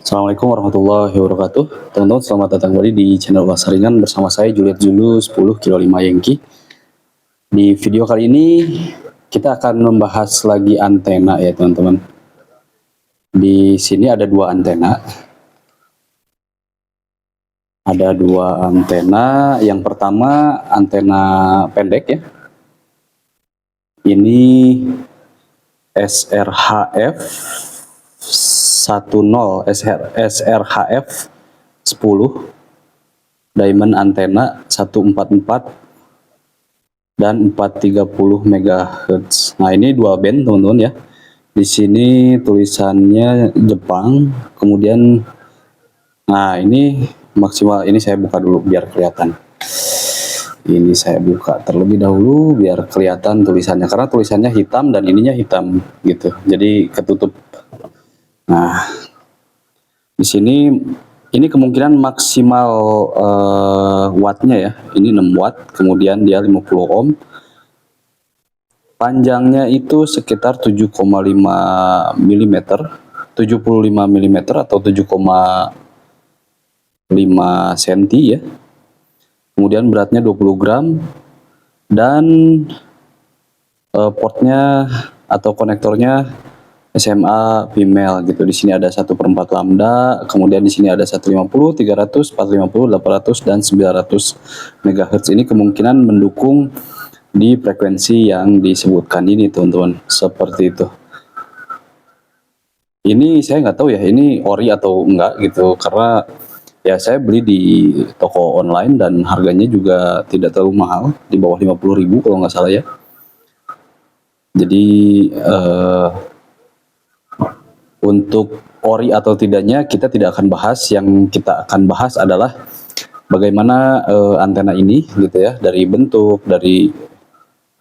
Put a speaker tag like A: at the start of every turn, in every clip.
A: Assalamualaikum warahmatullahi wabarakatuh. Teman-teman, selamat datang kembali di channel Bahasa Ringan bersama saya Juliet Zulu 10 kilo 5 Yankee. Di video kali ini kita akan membahas lagi antena ya teman-teman. Di sini ada dua antena. Ada dua antena. Yang pertama antena pendek ya. Ini SRHF 10 SRHF 10 diamond antena 144 dan 430 MHz. Nah, ini dua band teman-teman ya. Di sini tulisannya Jepang, kemudian nah ini maksimal, ini saya buka dulu biar kelihatan. Ini saya buka terlebih dahulu biar kelihatan tulisannya, karena tulisannya hitam dan ininya hitam gitu. Jadi ketutup. Nah, di sini ini kemungkinan maksimal wattnya ya. Ini 6 watt, kemudian dia 50 ohm. Panjangnya itu sekitar 7,5 mm, 75 mm atau 7,5 cm ya. Kemudian beratnya 20 gram dan portnya atau konektornya SMA female gitu. Di sini ada 1/4 lambda, kemudian di sini ada 150, 300, 450, 800 dan 900 MHz. Ini kemungkinan mendukung di frekuensi yang disebutkan ini teman-teman, seperti itu. Ini saya nggak tahu ya ini ori atau enggak gitu, karena ya saya beli di toko online dan harganya juga tidak terlalu mahal, di bawah 50.000 kalau nggak salah ya. Jadi untuk ori atau tidaknya kita tidak akan bahas. Yang kita akan bahas adalah bagaimana antena ini gitu ya, dari bentuk, dari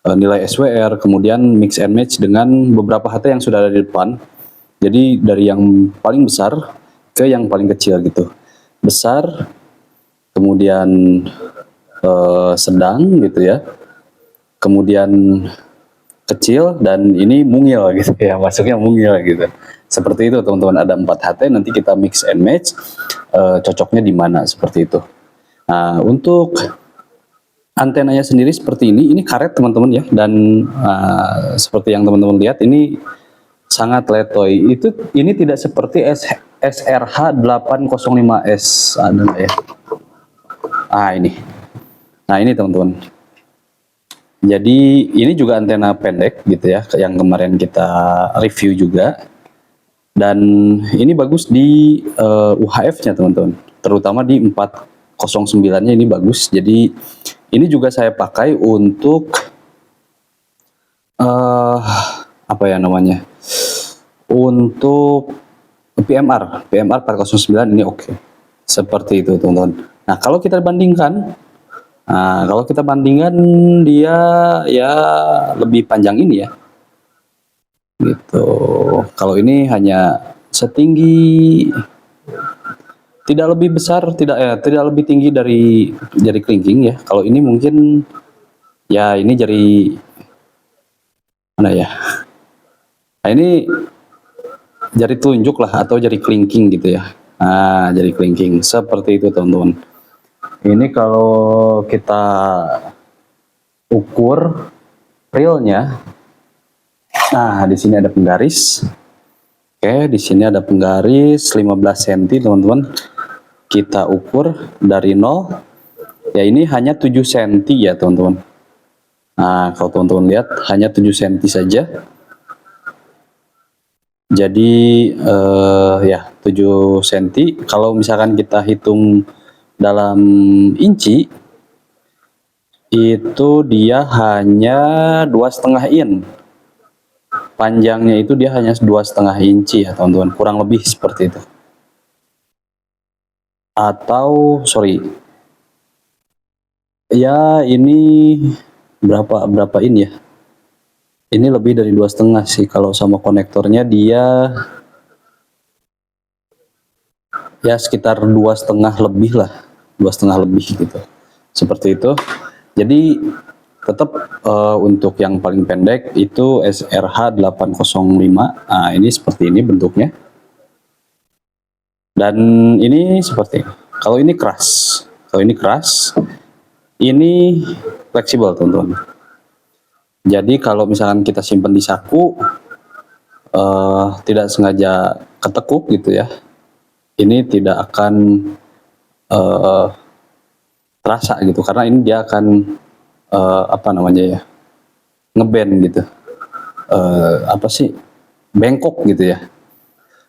A: nilai SWR, kemudian mix and match dengan beberapa HT yang sudah ada di depan. Jadi dari yang paling besar ke yang paling kecil gitu. Besar, kemudian sedang gitu ya, kemudian kecil, dan ini mungil gitu ya, masuknya mungil gitu. Seperti itu teman-teman, ada 4 HT, nanti kita mix and match cocoknya di mana, seperti itu. Nah, untuk antenanya sendiri seperti ini karet teman-teman ya, dan seperti yang teman-teman lihat ini sangat letoy. Ini tidak seperti SRH805S, ada nggak ya? Ini. Nah, ini teman-teman. Jadi ini juga antena pendek gitu ya, yang kemarin kita review juga. Dan ini bagus di UHF-nya teman-teman, terutama di 409-nya ini bagus. Jadi ini juga saya pakai untuk apa ya namanya, untuk PMR 409 ini oke. Seperti itu teman-teman. Nah, kalau kita bandingkan, dia ya lebih panjang ini ya. Gitu. Kalau ini hanya setinggi, tidak lebih besar, tidak lebih tinggi dari jari kelingking ya. Kalau ini mungkin ya ini jari mana ya? Nah, ini jari telunjuk lah atau jari kelingking gitu ya. Nah, jari kelingking seperti itu teman-teman. Ini kalau kita ukur realnya, nah di sini ada penggaris. Oke, di sini ada penggaris 15 cm teman-teman. Kita ukur dari 0. Ya, ini hanya 7 cm ya teman-teman. Nah, kalau teman-teman lihat hanya 7 cm saja. Jadi ya 7 cm. Kalau misalkan kita hitung dalam inci, itu dia hanya 2,5 in. Panjangnya itu dia hanya 2,5 inci ya teman-teman, kurang lebih seperti itu. Atau sorry ya, ini berapa in ya, ini lebih dari 2,5 sih. Kalau sama konektornya dia ya sekitar 2,5 lebih lah, 2,5 lebih gitu, seperti itu. Jadi tetap untuk yang paling pendek itu SRH805. Nah, ini seperti ini bentuknya. Dan ini seperti ini. Kalau ini keras, ini fleksibel teman-teman. Jadi kalau misalkan kita simpan di saku, tidak sengaja ketekuk gitu ya, ini tidak akan terasa gitu, karena ini dia akan apa namanya ya, ngeband gitu, apa sih, bengkok gitu ya.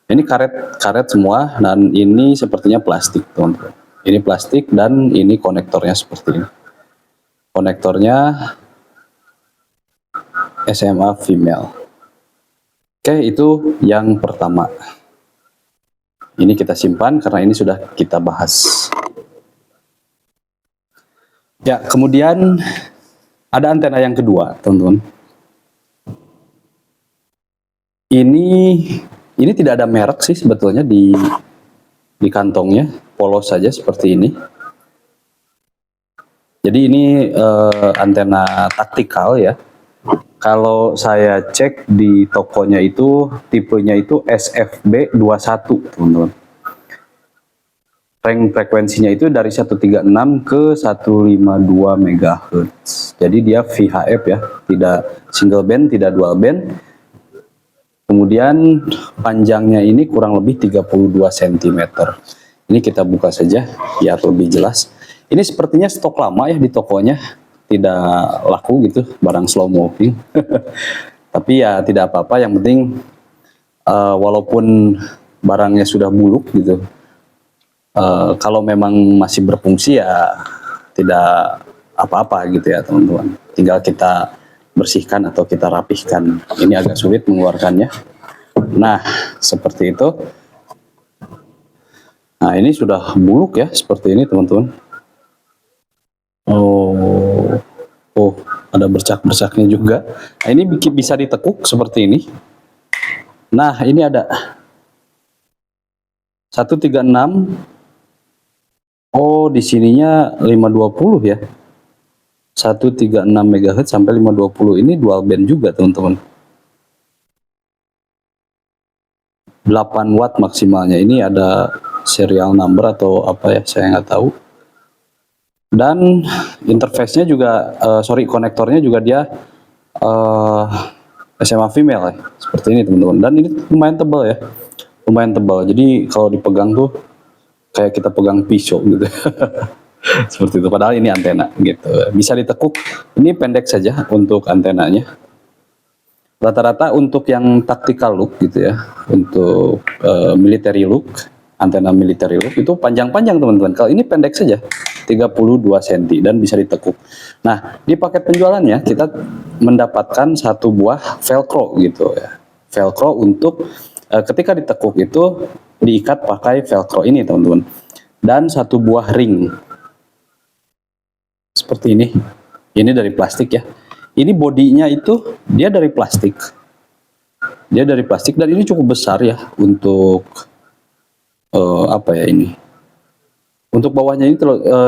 A: Ini karet semua, dan ini sepertinya plastik teman-teman. Ini plastik dan ini konektornya seperti ini. Konektornya SMA female. Oke, itu yang pertama. Ini kita simpan karena ini sudah kita bahas. Ya, kemudian ada antena yang kedua, teman-teman. Ini tidak ada merek sih sebetulnya di kantongnya, polos saja seperti ini. Jadi ini antena taktikal ya. Kalau saya cek di tokonya itu tipenya itu SFB21, teman-teman. Range frekuensinya itu dari 136 ke 152 MHz. Jadi dia VHF ya, tidak single band, tidak dual band. Kemudian panjangnya ini kurang lebih 32 cm. Ini kita buka saja biar lebih jelas. Ini sepertinya stok lama ya di tokonya, tidak laku gitu, barang slow moving. Tapi ya tidak apa-apa, yang penting walaupun barangnya sudah buluk gitu, kalau memang masih berfungsi ya tidak apa-apa gitu ya teman-teman. Tinggal kita bersihkan atau kita rapihkan. Ini agak sulit mengeluarkannya. Nah, seperti itu. Nah, ini sudah buluk ya, seperti ini teman-teman. Oh, ada bercak-bercaknya juga. Nah, ini bisa ditekuk seperti ini. Nah, ini ada 136. Oh, di sininya 520 ya. 136 MHz sampai 520. Ini dual band juga, teman-teman. 8 watt maksimalnya. Ini ada serial number atau apa ya, saya nggak tahu. Dan interface-nya juga, konektornya juga dia SMA female ya, seperti ini teman-teman. Dan ini lumayan tebal ya, lumayan tebal. Jadi kalau dipegang tuh kayak kita pegang pisau gitu. Seperti itu. Padahal ini antena gitu. Bisa ditekuk. Ini pendek saja untuk antenanya. Rata-rata untuk yang tactical look gitu ya, untuk military look, antena military look itu panjang-panjang teman-teman. Kalau ini pendek saja, 32 cm dan bisa ditekuk. Nah, di paket penjualannya kita mendapatkan satu buah velcro gitu ya. Velcro untuk ketika ditekuk itu diikat pakai velcro ini teman-teman. Dan satu buah ring. Seperti ini. Ini dari plastik ya. Ini bodinya itu dia dari plastik. Dia dari plastik dan ini cukup besar ya untuk apa ya ini. Untuk bawahnya ini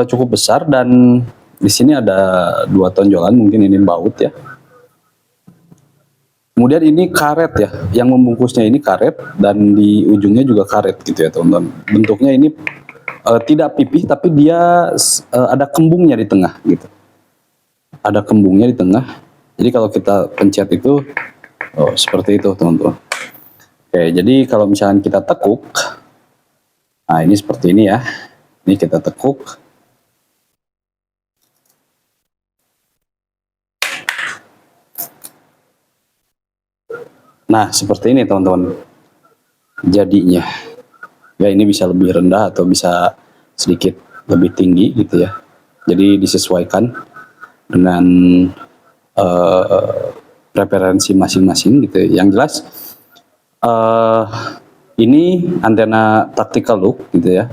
A: cukup besar dan di sini ada 2 tonjolan, mungkin ini baut ya. Kemudian ini karet ya, yang membungkusnya ini karet dan di ujungnya juga karet gitu ya teman-teman. Bentuknya ini tidak pipih tapi dia ada kembungnya di tengah gitu. Ada kembungnya di tengah. Jadi kalau kita pencet itu seperti itu teman-teman. Oke, jadi kalau misalnya kita tekuk, nah ini seperti ini ya. Ini kita tekuk. Nah, seperti ini teman-teman. Jadinya. Ya, ini bisa lebih rendah atau bisa sedikit lebih tinggi gitu ya. Jadi disesuaikan dengan preferensi masing-masing gitu ya. Yang jelas ini antena tactical look gitu ya.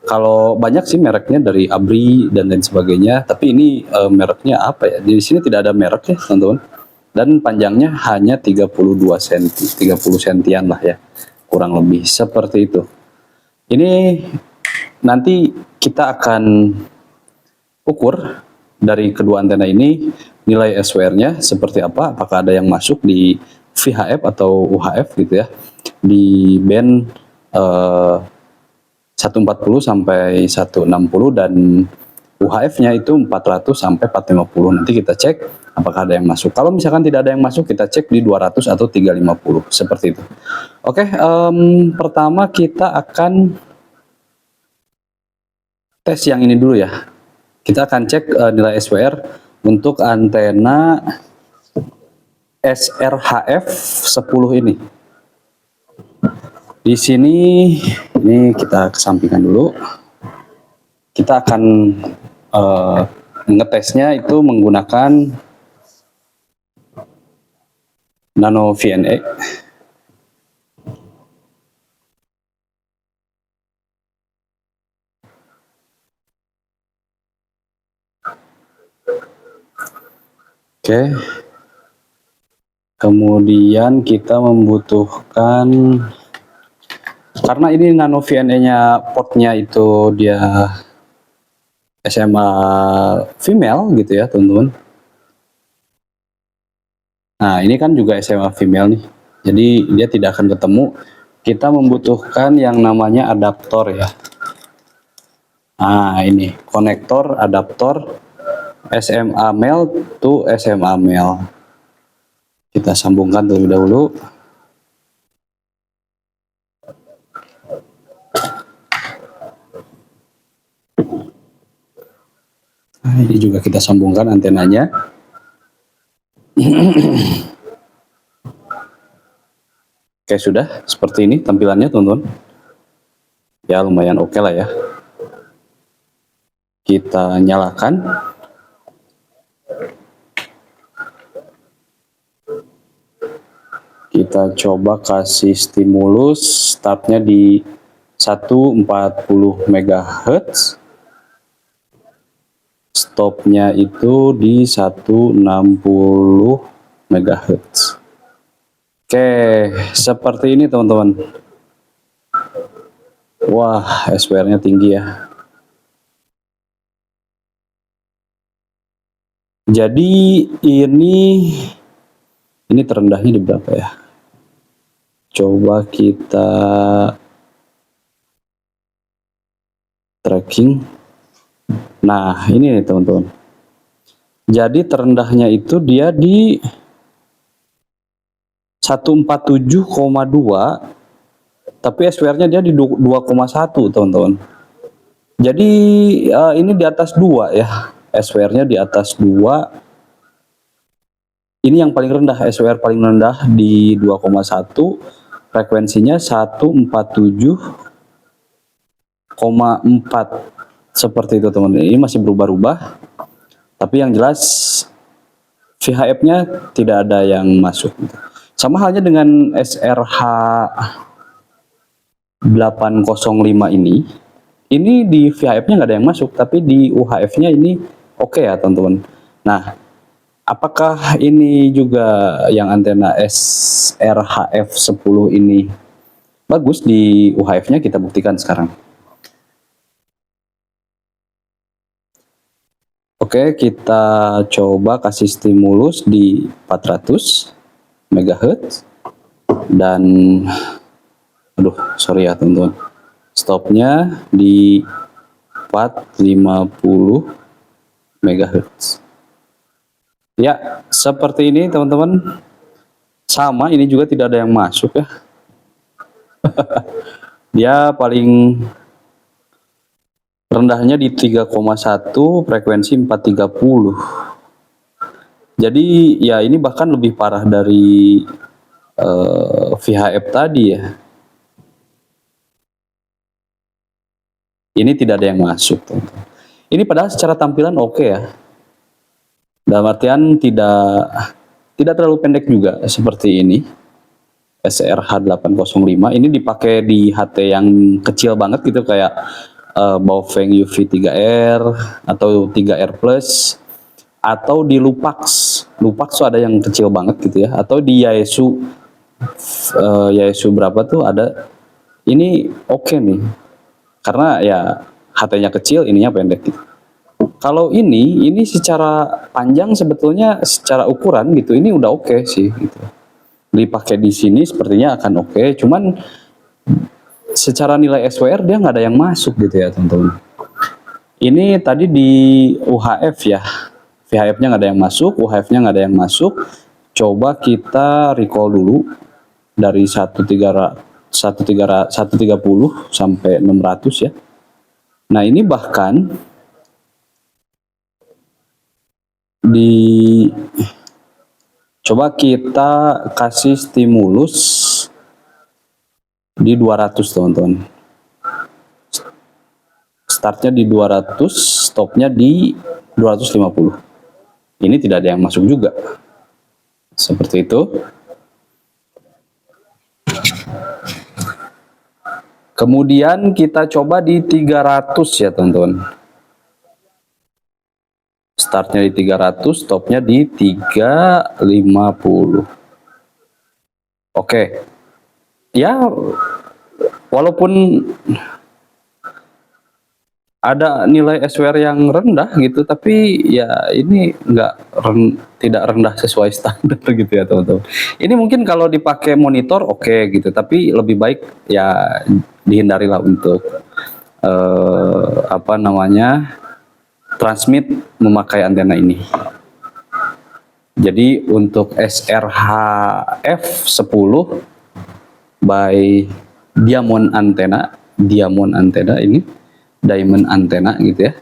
A: Kalau banyak sih mereknya dari ABRI dan lain sebagainya, tapi ini mereknya apa ya? Di sini tidak ada merek ya teman-teman. Dan panjangnya hanya 32 cm, 30 sentian lah ya, kurang lebih seperti itu. Ini nanti kita akan ukur dari kedua antena ini nilai SWR-nya seperti apa, apakah ada yang masuk di VHF atau UHF gitu ya, di band 140 sampai 160 dan UHF-nya itu 400 sampai 450. Nanti kita cek apakah ada yang masuk. Kalau misalkan tidak ada yang masuk, kita cek di 200 atau 350 seperti itu. Oke, pertama kita akan tes yang ini dulu ya. Kita akan cek nilai SWR untuk antena SRHF 10 ini. Di sini ini kita kesampingkan dulu. Kita akan ngetesnya itu menggunakan Nano VNA. Oke. Kemudian kita membutuhkan, karena ini Nano VNA-nya portnya itu dia SMA female gitu ya teman-teman. Nah ini kan juga SMA female nih, jadi dia tidak akan ketemu. Kita membutuhkan yang namanya adaptor ya. Nah ini konektor adaptor SMA male to SMA male. Kita sambungkan terlebih dahulu. Nah, ini juga kita sambungkan antenanya. Oke, sudah seperti ini tampilannya teman-teman. Ya lumayan oke lah ya. Kita nyalakan. Kita coba kasih stimulus, startnya di 140 MHz. Stopnya itu di 160 MHz. Oke, seperti ini teman-teman. Wah, SWR-nya tinggi ya. Jadi ini terendahnya di berapa ya? Coba kita tracking. Nah, ini nih teman-teman. Jadi terendahnya itu dia di 147,2, tapi SWR-nya dia di 2,1 teman-teman. Jadi ini di atas 2 ya. SWR-nya di atas 2. Ini yang paling rendah, SWR paling rendah di 2,1. Frekuensinya 147,4. Seperti itu teman-teman. Ini masih berubah-ubah. Tapi yang jelas VHF-nya tidak ada yang masuk. Sama halnya dengan SRH 805 ini. Ini di VHF-nya nggak ada yang masuk, tapi di UHF-nya ini oke ya teman-teman. Nah, apakah ini juga yang antena SRHF 10 ini bagus di UHF-nya? Kita buktikan sekarang. Oke, kita coba kasih stimulus di 400 MHz dan sorry ya teman-teman, stopnya di 450 MHz. Ya, seperti ini teman-teman. Sama, ini juga tidak ada yang masuk ya. Dia paling rendahnya di 3,1, frekuensi 430. Jadi ya ini bahkan lebih parah dari VHF tadi ya. Ini tidak ada yang masuk teman-teman. Ini padahal secara tampilan oke ya. Dalam artian tidak terlalu pendek juga seperti ini. SRH 805 ini dipakai di HT yang kecil banget gitu, kayak Baofeng UV3R atau 3R Plus, atau di Lupax. Lupax tuh ada yang kecil banget gitu ya, atau di Yaesu berapa tuh ada. Ini oke nih, karena ya HT-nya kecil, ininya pendek gitu. Kalau ini secara panjang sebetulnya secara ukuran gitu, ini udah oke sih gitu. Dipakai di sini sepertinya akan oke, cuman secara nilai SWR dia nggak ada yang masuk gitu ya teman-teman. Ini tadi di UHF ya, VHF-nya nggak ada yang masuk, UHF-nya nggak ada yang masuk. Coba kita recall dulu dari 130 sampai 600 ya. Nah ini bahkan coba kita kasih stimulus di 200 teman-teman. Startnya di 200, stopnya di 250. Ini tidak ada yang masuk juga. Seperti itu. Kemudian kita coba di 300 ya teman-teman. Startnya di 300, stopnya di 350. Oke. Ya, walaupun ada nilai SWR yang rendah gitu, tapi ya ini tidak rendah sesuai standar gitu ya teman-teman. Ini mungkin kalau dipakai monitor oke gitu, tapi lebih baik ya dihindarilah untuk transmit memakai antena ini. Jadi untuk SRHF 10 by diamond antena ini diamond antena gitu ya,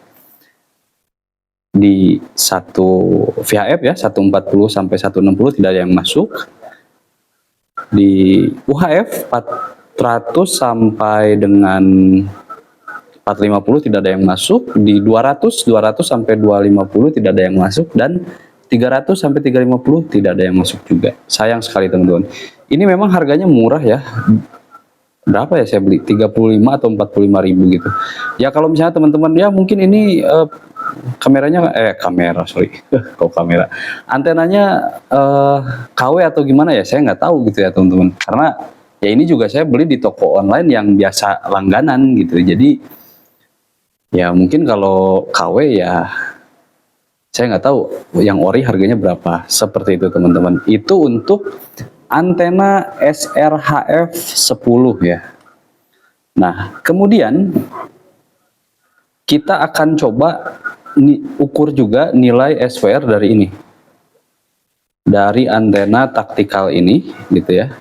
A: di satu VHF ya 140 sampai 160 tidak ada yang masuk. Di UHF 400 sampai dengan 450 tidak ada yang masuk. Di 200 sampai 250 tidak ada yang masuk, dan 300 sampai 350 tidak ada yang masuk juga. Sayang sekali teman-teman. Ini memang harganya murah ya. Berapa ya saya beli? 35 atau 45 ribu gitu. Ya kalau misalnya teman-teman ya mungkin ini kamera antenanya KW atau gimana ya, saya nggak tahu gitu ya teman-teman, karena ya ini juga saya beli di toko online yang biasa langganan gitu. Jadi ya mungkin kalau KW ya saya nggak tahu yang ori harganya berapa. Seperti itu teman-teman. Itu untuk antena SRHF 10 ya. Nah, kemudian kita akan coba ukur juga nilai SWR dari ini. Dari antena taktikal ini gitu ya.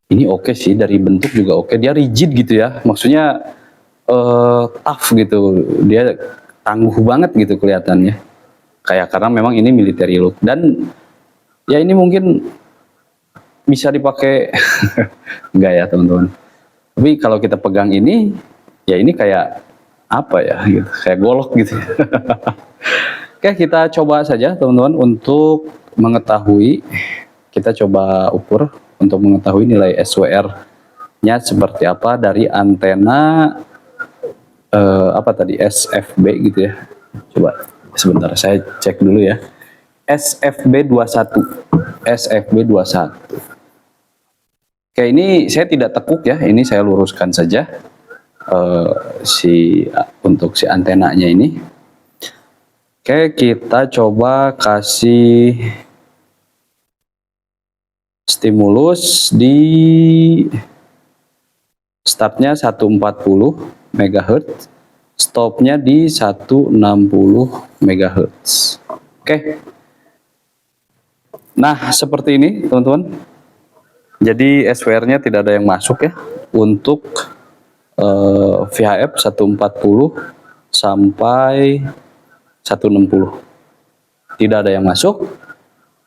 A: Ini oke sih, dari bentuk juga oke. Dia rigid gitu ya. Maksudnya tough gitu. Dia tangguh banget gitu kelihatannya. Kayak karena memang ini military look, dan ya ini mungkin bisa dipakai enggak ya teman-teman, tapi kalau kita pegang ini ya ini kayak apa ya gitu, kayak golok gitu. Oke, kita coba saja teman-teman untuk mengetahui, kita coba ukur untuk mengetahui nilai SWR nya seperti apa dari antena SFB gitu ya. Coba sebentar saya cek dulu ya. SFB21. Oke, ini saya tidak tekuk ya, ini saya luruskan saja untuk si antenanya ini. Oke, kita coba kasih stimulus di startnya 140 MHz, stopnya di 160 MHz. Oke. Nah, seperti ini teman-teman. Jadi SWR-nya tidak ada yang masuk ya untuk VHF 140 sampai 160. Tidak ada yang masuk.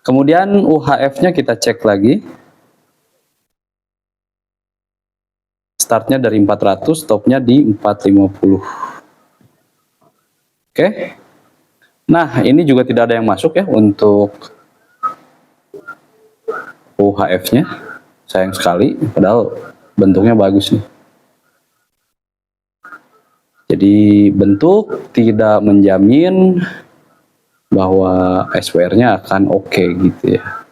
A: Kemudian UHF-nya kita cek lagi. Startnya dari 400, stopnya di 450. Oke. Nah, ini juga tidak ada yang masuk ya untuk UHF-nya. Sayang sekali, padahal bentuknya bagus nih. Jadi bentuk tidak menjamin bahwa SWR-nya akan oke gitu ya.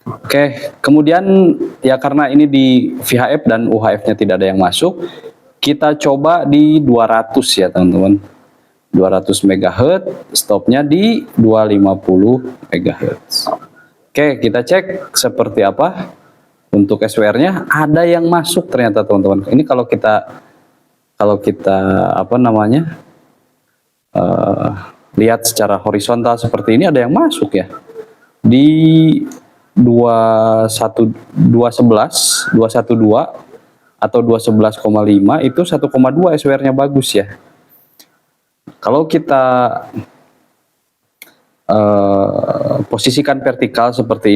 A: Oke, kemudian ya karena ini di VHF dan UHF-nya tidak ada yang masuk, kita coba di 200 ya teman-teman. 200 MHz, stopnya di 250 MHz. Oke, kita cek seperti apa Untuk SWR-nya ada yang masuk ternyata teman-teman. Ini kalau kita apa namanya lihat secara horizontal seperti ini, ada yang masuk ya di 211, 212 atau 211,5 itu 1,2 SWR-nya bagus ya. Kalau kita posisikan vertikal seperti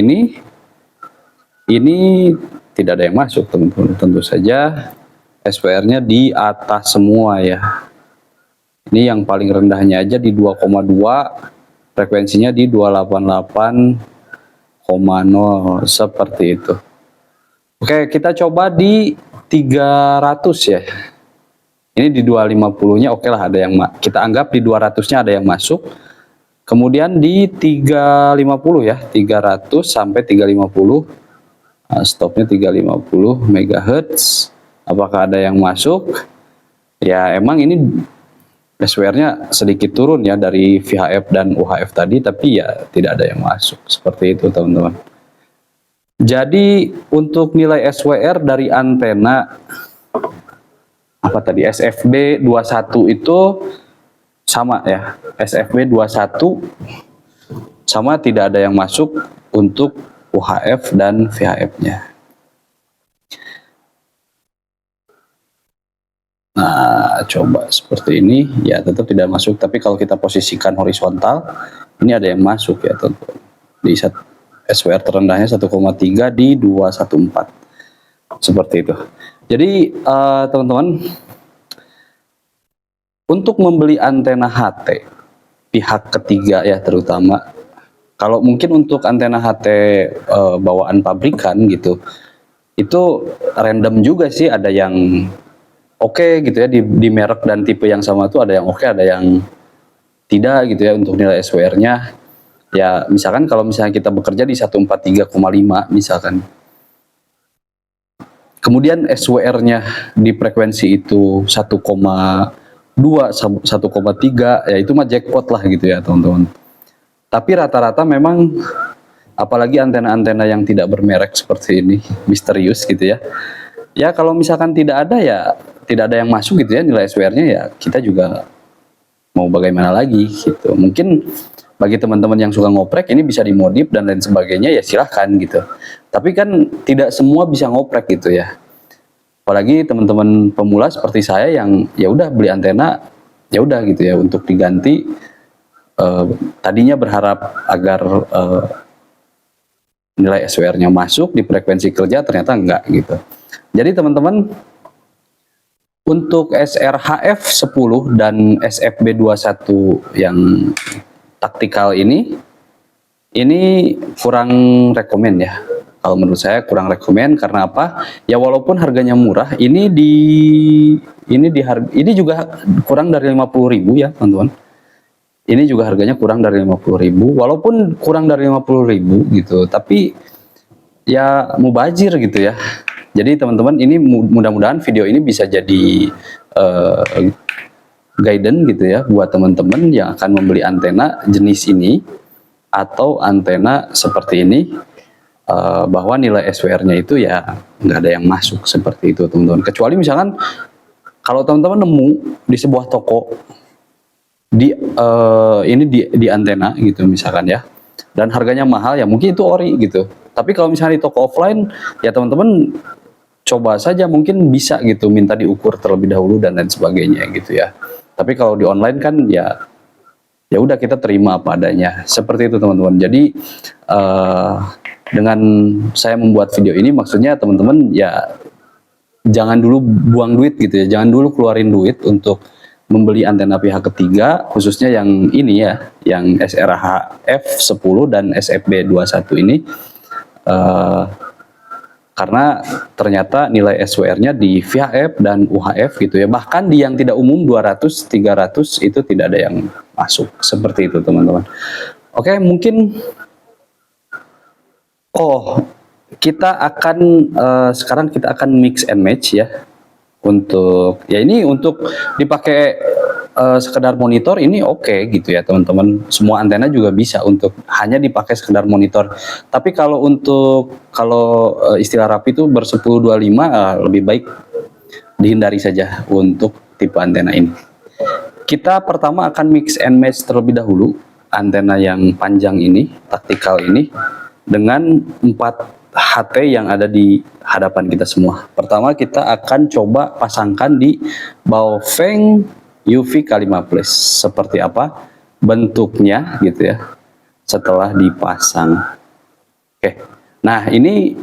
A: ini tidak ada yang masuk teman-teman. Tentu saja SWR-nya di atas semua ya. Ini yang paling rendahnya aja di 2,2, frekuensinya di 288,0 seperti itu. Oke, kita coba di 300 ya. Ini di 250-nya oke lah, ada yang kita anggap di 200-nya ada yang masuk. Kemudian di 350 ya, 300 sampai 350, stopnya 350 MHz. Apakah ada yang masuk? Ya emang ini SWR-nya sedikit turun ya dari VHF dan UHF tadi, tapi ya tidak ada yang masuk. Seperti itu teman-teman. Jadi untuk nilai SWR dari antena apa tadi, SFB 21 itu sama ya, SFB 21 sama, tidak ada yang masuk untuk UHF dan VHF-nya. Nah, coba seperti ini ya, tetap tidak masuk. Tapi kalau kita posisikan horizontal, ini ada yang masuk ya teman-teman. Di SWR terendahnya 1,3 di 214 seperti itu. Jadi teman-teman, untuk membeli antena HT pihak ketiga ya, terutama kalau mungkin untuk antena HT bawaan pabrikan gitu, itu random juga sih, ada yang oke gitu ya, di merek dan tipe yang sama tuh ada yang oke, ada yang tidak gitu ya untuk nilai SWR-nya. Ya misalkan kalau misalnya kita bekerja di 143,5 misalkan, kemudian SWR-nya di frekuensi itu 1,2 1,3, ya itu mah jackpot lah gitu ya teman-teman. Tapi rata-rata memang, apalagi antena-antena yang tidak bermerek seperti ini, misterius gitu ya. Ya kalau misalkan tidak ada ya tidak ada yang masuk gitu ya nilai SWR-nya, ya kita juga mau bagaimana lagi gitu. Mungkin bagi teman-teman yang suka ngoprek ini bisa dimodif dan lain sebagainya, ya silahkan gitu. Tapi kan tidak semua bisa ngoprek gitu ya. Apalagi teman-teman pemula seperti saya yang ya udah beli antena ya udah gitu ya untuk diganti, tadinya berharap agar nilai SWR-nya masuk di frekuensi kerja, ternyata enggak gitu. Jadi teman-teman, untuk SRHF 10 dan SFB 21 yang taktikal ini kurang rekomen ya. Kalau menurut saya kurang rekomen, karena apa? Ya walaupun harganya murah, ini juga kurang dari 50.000 ya, teman-teman. Ini juga harganya kurang dari 50.000, walaupun kurang dari 50.000 gitu, tapi ya mubazir gitu ya. Jadi teman-teman, ini mudah-mudahan video ini bisa jadi guidance gitu ya buat teman-teman yang akan membeli antena jenis ini atau antena seperti ini, bahwa nilai SWR-nya itu ya nggak ada yang masuk seperti itu teman-teman. Kecuali misalkan kalau teman-teman nemu di sebuah toko di antena gitu misalkan ya, dan harganya mahal, ya mungkin itu ori gitu. Tapi kalau misalnya di toko offline, ya teman-teman coba saja, mungkin bisa gitu minta diukur terlebih dahulu dan lain sebagainya gitu ya. Tapi kalau di online kan ya udah kita terima apa adanya seperti itu teman-teman. Jadi dengan saya membuat video ini, maksudnya teman-teman ya jangan dulu buang duit gitu ya, jangan dulu keluarin duit untuk membeli antena pihak ketiga, khususnya yang ini ya, yang SRHF 10 dan SFB 21 ini, karena ternyata nilai SWR-nya di VHF dan UHF gitu ya, bahkan di yang tidak umum 200, 300 itu tidak ada yang masuk seperti itu teman-teman. Oke, mungkin kita akan sekarang kita akan mix and match ya, untuk ya ini untuk dipakai sekedar monitor ini oke gitu ya teman-teman. Semua antena juga bisa untuk hanya dipakai sekedar monitor. Tapi kalau istilah rapi itu ber1025 lebih baik dihindari saja untuk tipe antena ini. Kita pertama akan mix and match terlebih dahulu antena yang panjang ini, taktikal ini, dengan 4 HT yang ada di hadapan kita semua. Pertama kita akan coba pasangkan di Baofeng UV K5 Plus. Seperti apa bentuknya gitu ya setelah dipasang. Oke, nah ini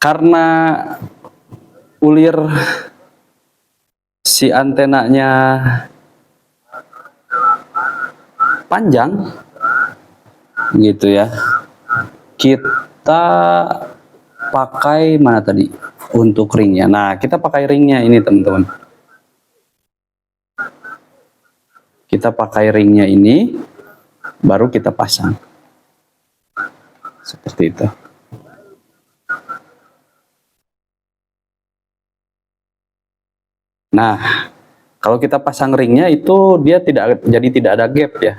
A: karena ulir si antenanya panjang gitu ya, kita pakai mana tadi untuk ringnya. Nah kita pakai ringnya ini teman-teman, kita pakai ringnya ini baru kita pasang seperti itu. Nah kalau kita pasang ringnya itu dia tidak ada gap ya.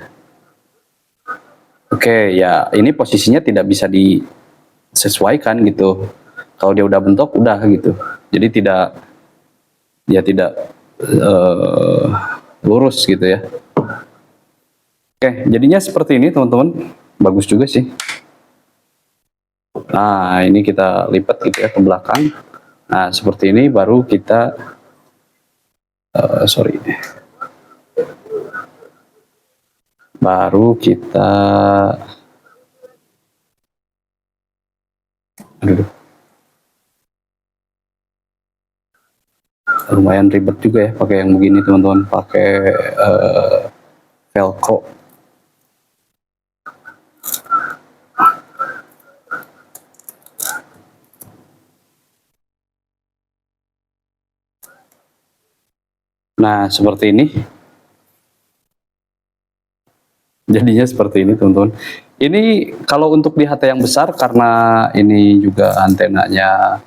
A: Oke ya, ini posisinya tidak bisa disesuaikan gitu. Kalau dia udah bentuk udah gitu. Jadi tidak lurus gitu ya. Oke, jadinya seperti ini teman-teman. Bagus juga sih. Nah, ini kita lipat gitu ya ke belakang. Nah, seperti ini baru kita baru kita lumayan ribet juga ya pakai yang begini teman-teman, pakai velcro. Nah seperti ini jadinya, seperti ini teman-teman. Ini kalau untuk di HT yang besar, karena ini juga antenanya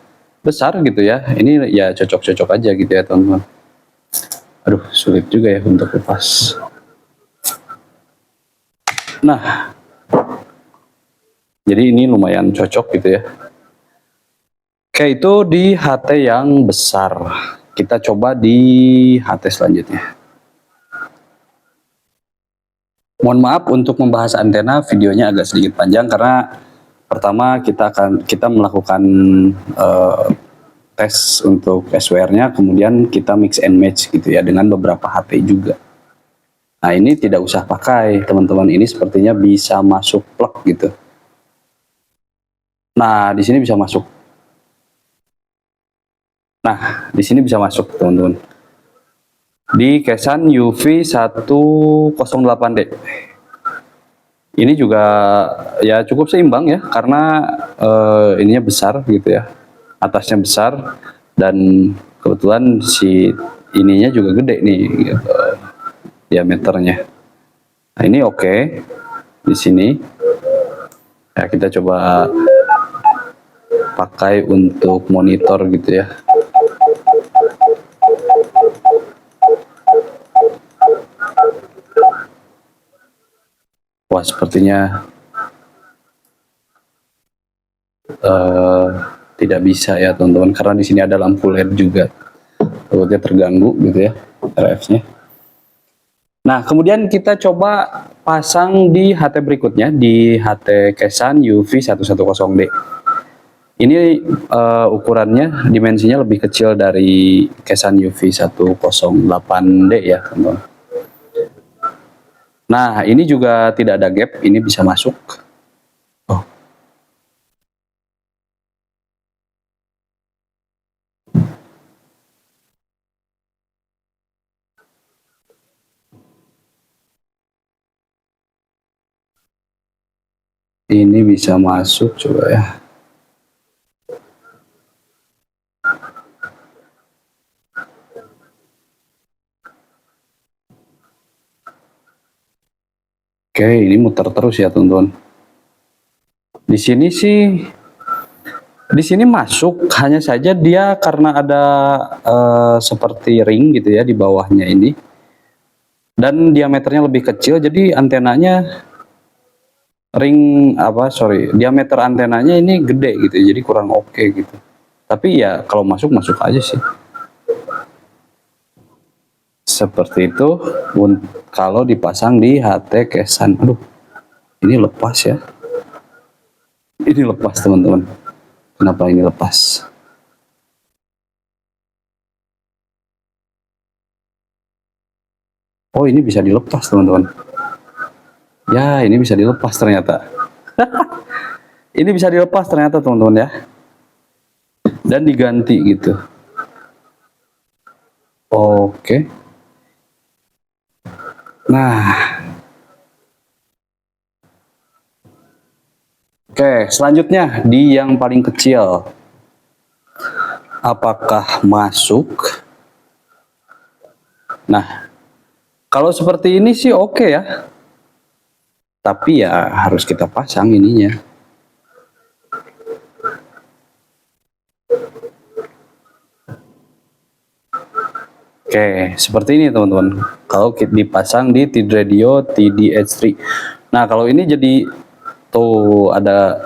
A: besar gitu ya, ini ya cocok-cocok aja gitu ya teman-teman. Aduh sulit juga ya untuk lepas. Nah jadi ini lumayan cocok gitu ya. Oke, itu di HT yang besar. Kita coba di HT selanjutnya. Mohon maaf untuk membahas antena, videonya agak sedikit panjang karena pertama kita melakukan tes untuk SWR-nya, kemudian kita mix and match gitu ya dengan beberapa HT juga. Nah ini tidak usah pakai teman-teman, ini sepertinya bisa masuk plug gitu. Nah di sini bisa masuk. Nah di sini bisa masuk teman-teman. Di Kesan UV 108D. Ini juga ya cukup seimbang ya, karena ininya besar gitu ya, atasnya besar dan kebetulan si ininya juga gede nih gitu, diameternya. Nah ini oke di sini. Ya kita coba pakai untuk monitor gitu ya. Wah sepertinya tidak bisa ya teman-teman, karena di sini ada lampu LED juga, takutnya terganggu gitu ya RF-nya. Nah kemudian kita coba pasang di HT berikutnya, di HT Kesan UV110D. Ini ukurannya, dimensinya lebih kecil dari Kesan UV108D ya teman-teman. Nah ini juga tidak ada gap, ini bisa masuk. Oh. Ini bisa masuk coba ya. Oke, ini muter terus ya teman-teman. Di sini sih Di sini masuk, hanya saja dia karena ada seperti ring gitu ya di bawahnya ini, dan diameternya lebih kecil, jadi antenanya diameter antenanya ini gede gitu, jadi kurang oke gitu. Tapi ya kalau masuk aja sih. Seperti itu kalau dipasang di HT Kesan. Aduh, ini lepas ya. Ini lepas teman-teman. Kenapa ini lepas? Oh, ini bisa dilepas teman-teman. Ya, ini bisa dilepas ternyata. Ini bisa dilepas ternyata teman-teman ya. Dan diganti gitu. Oke. Nah. Oke, selanjutnya di yang paling kecil. Apakah masuk? Nah, kalau seperti ini sih oke ya. Tapi ya harus kita pasang ininya. Oke, seperti ini teman-teman. Kalau dipasang di T-Radio TDH3. Nah, kalau ini jadi tuh ada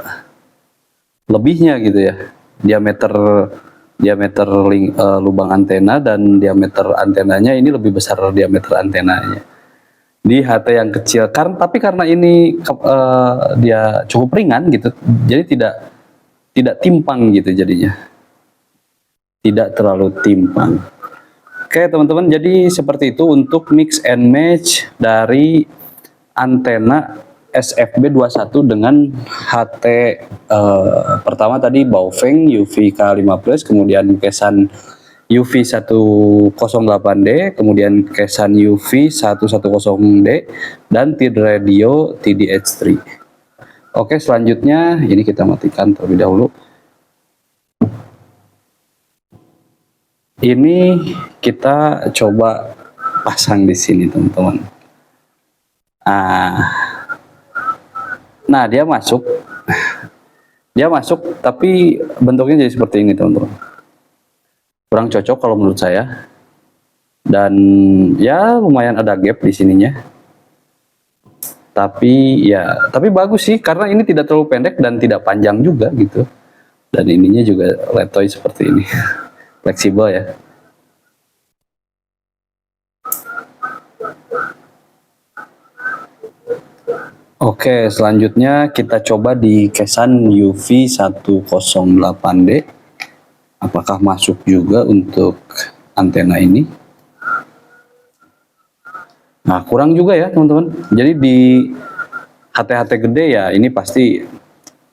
A: lebihnya gitu ya. Diameter lubang antena dan diameter antenanya ini lebih besar diameter antenanya. Di HT yang kecil karena ini dia cukup ringan gitu. Jadi tidak timpang gitu jadinya. Tidak terlalu timpang. Oke teman-teman, jadi seperti itu untuk mix and match dari antena SFB21 dengan HT pertama tadi Baofeng UV-K5+, kemudian Kesan UV108D, kemudian Kesan UV110D, dan T-Radio TDH3. Oke, selanjutnya ini kita matikan terlebih dahulu. Ini kita coba pasang di sini teman-teman. Nah dia masuk tapi bentuknya jadi seperti ini teman-teman. Kurang cocok kalau menurut saya, dan ya lumayan ada gap di sininya. Tapi bagus sih karena ini tidak terlalu pendek dan tidak panjang juga gitu. Dan ininya juga letoy seperti ini. Fleksibel ya. Oke, selanjutnya kita coba di Kesan UV108D. Apakah masuk juga untuk antena ini? Nah, kurang juga ya teman-teman. Jadi di HT-HT gede ya ini pasti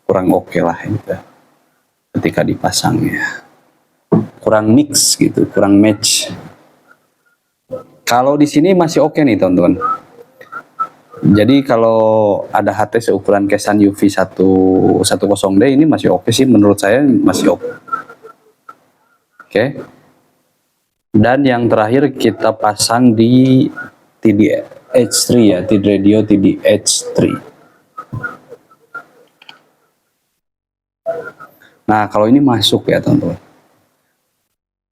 A: kurang oke lah gitu. Ketika dipasangnya. Kurang mix gitu, kurang match. Kalau di sini masih oke nih teman-teman. Jadi kalau ada HT seukuran Kesan UV110D ini masih oke sih, menurut saya masih oke. Oke. Dan yang terakhir kita pasang di TDH3 ya, T-Radio TDH3. Nah, kalau ini masuk ya teman-teman.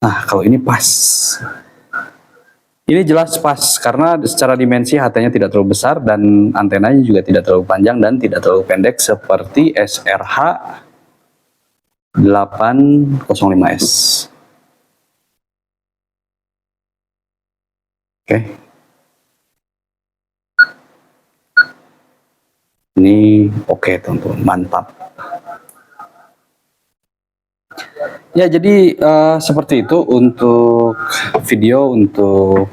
A: Nah, kalau ini pas. Ini jelas pas karena secara dimensi HT-nya tidak terlalu besar dan antenanya juga tidak terlalu panjang dan tidak terlalu pendek seperti SRH 805S. Oke. Ini oke teman-teman, mantap. Ya, jadi seperti itu untuk video untuk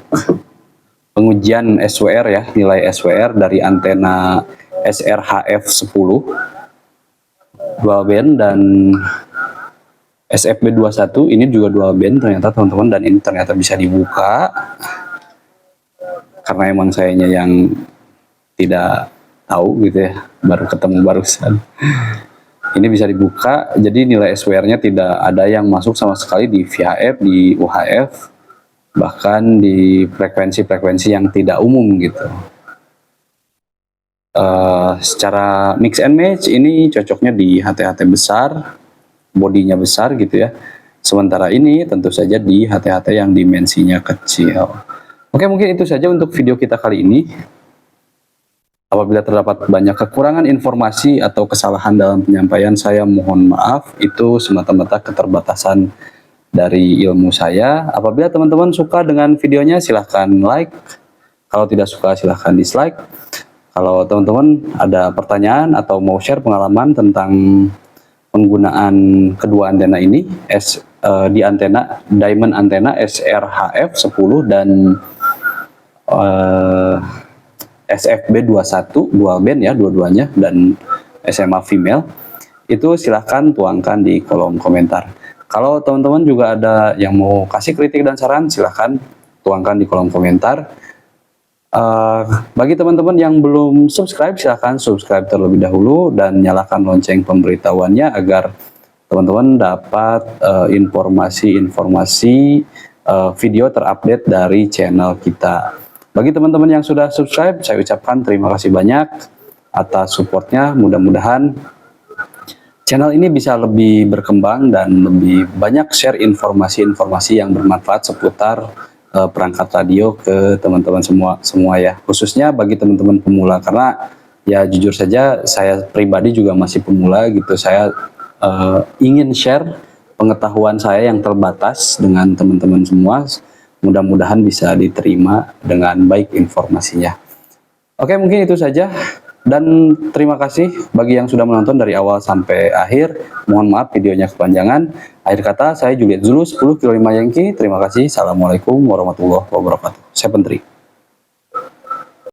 A: pengujian SWR ya, nilai SWR dari antena SRHF10 dual band dan SFB21 ini juga dual band ternyata teman-teman, dan ini ternyata bisa dibuka karena emang sayanya yang tidak tahu gitu ya, baru ketemu barusan. Ini bisa dibuka, jadi nilai SWR-nya tidak ada yang masuk sama sekali di VHF, di UHF, bahkan di frekuensi-frekuensi yang tidak umum gitu. Secara mix and match ini cocoknya di HT-HT besar, bodinya besar gitu ya. Sementara ini tentu saja di HT-HT yang dimensinya kecil. Oke, mungkin itu saja untuk video kita kali ini. Apabila terdapat banyak kekurangan informasi atau kesalahan dalam penyampaian, saya mohon maaf. Itu semata-mata keterbatasan dari ilmu saya. Apabila teman-teman suka dengan videonya, silahkan like. Kalau tidak suka, silahkan dislike. Kalau teman-teman ada pertanyaan atau mau share pengalaman tentang penggunaan kedua antena ini, di antena Diamond antena SRHF 10 dan SFB21 dual band ya, dua-duanya, dan SMA female, itu silahkan tuangkan di kolom komentar. Kalau teman-teman juga ada yang mau kasih kritik dan saran, silahkan tuangkan di kolom komentar. Bagi teman-teman yang belum subscribe, silahkan subscribe terlebih dahulu dan nyalakan lonceng pemberitahuannya agar teman-teman dapat informasi-informasi video terupdate dari channel kita. Bagi teman-teman yang sudah subscribe, saya ucapkan terima kasih banyak atas supportnya. Mudah-mudahan channel ini bisa lebih berkembang dan lebih banyak share informasi-informasi yang bermanfaat seputar perangkat radio ke teman-teman semua ya, khususnya bagi teman-teman pemula, karena ya jujur saja saya pribadi juga masih pemula gitu. Saya ingin share pengetahuan saya yang terbatas dengan teman-teman semua. Mudah-mudahan bisa diterima dengan baik informasinya. Oke, mungkin itu saja. Dan terima kasih bagi yang sudah menonton dari awal sampai akhir. Mohon maaf videonya kepanjangan. Akhir kata, saya Juliet Zulu 10 kilo 5 Yankee. Terima kasih. Assalamualaikum warahmatullahi wabarakatuh. Saya Pentri.